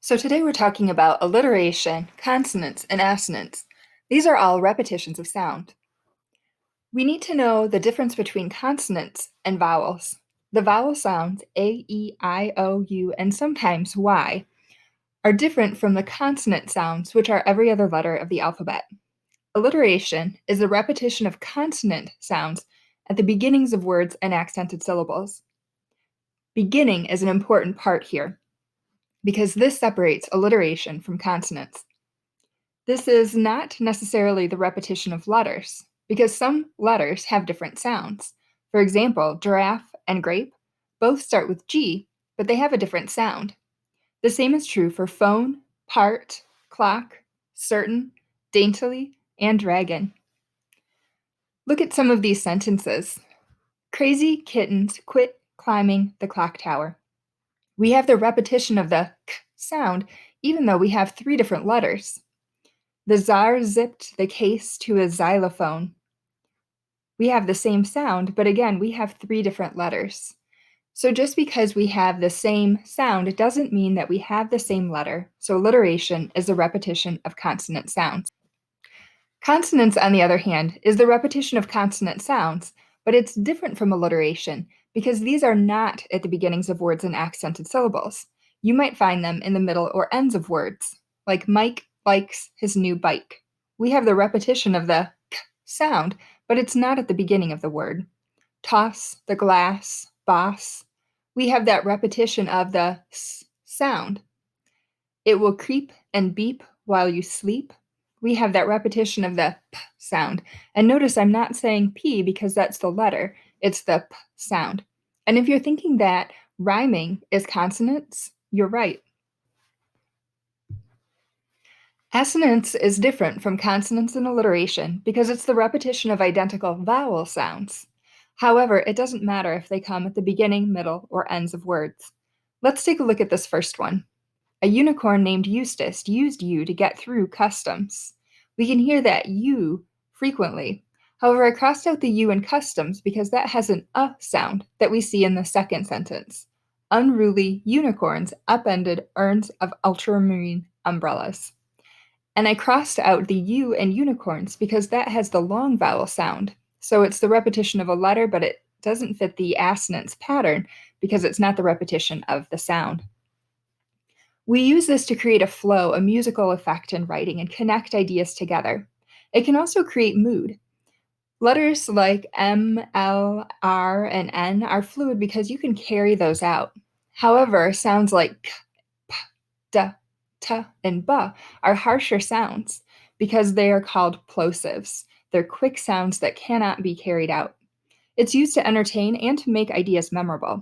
So today we're talking about alliteration, consonants, and assonants. These are all repetitions of sound. We need to know the difference between consonants and vowels. The vowel sounds A, E, I, O, U, and sometimes Y are different from the consonant sounds, which are every other letter of the alphabet. Alliteration is the repetition of consonant sounds at the beginnings of words and accented syllables. Beginning is an important part here because this separates alliteration from consonants. This is not necessarily the repetition of letters, because some letters have different sounds. For example, giraffe and grape both start with G, but they have a different sound. The same is true for phone, part, clock, certain, daintily, and dragon. Look at some of these sentences. Crazy kittens quit climbing the clock tower. We have the repetition of the k sound, even though we have three different letters. The czar zipped the case to a xylophone. We have the same sound, but again, we have three different letters. So just because we have the same sound, it doesn't mean that we have the same letter. So alliteration is a repetition of consonant sounds. Consonants, on the other hand, is the repetition of consonant sounds, but it's different from alliteration because these are not at the beginnings of words and accented syllables. You might find them in the middle or ends of words, like Mike likes his new bike. We have the repetition of the k sound, but it's not at the beginning of the word. Toss the glass, boss. We have that repetition of the s sound. It will creep and beep while you sleep. We have that repetition of the p sound. And notice I'm not saying p because that's the letter, it's the p sound. And if you're thinking that rhyming is consonants, you're right. Assonance is different from consonants and alliteration because it's the repetition of identical vowel sounds. However, it doesn't matter if they come at the beginning, middle, or ends of words. Let's take a look at this first one. A unicorn named Eustace used U to get through customs. We can hear that U frequently. However, I crossed out the U in customs because that has an sound that we see in the second sentence. Unruly unicorns upended urns of ultramarine umbrellas. And I crossed out the U in unicorns because that has the long vowel sound. So it's the repetition of a letter, but it doesn't fit the assonance pattern because it's not the repetition of the sound. We use this to create a flow, a musical effect in writing, and connect ideas together. It can also create mood. Letters like M, L, R, and N are fluid because you can carry those out. However, sounds like k, p, d, t, and b are harsher sounds because they are called plosives. They're quick sounds that cannot be carried out. It's used to entertain and to make ideas memorable.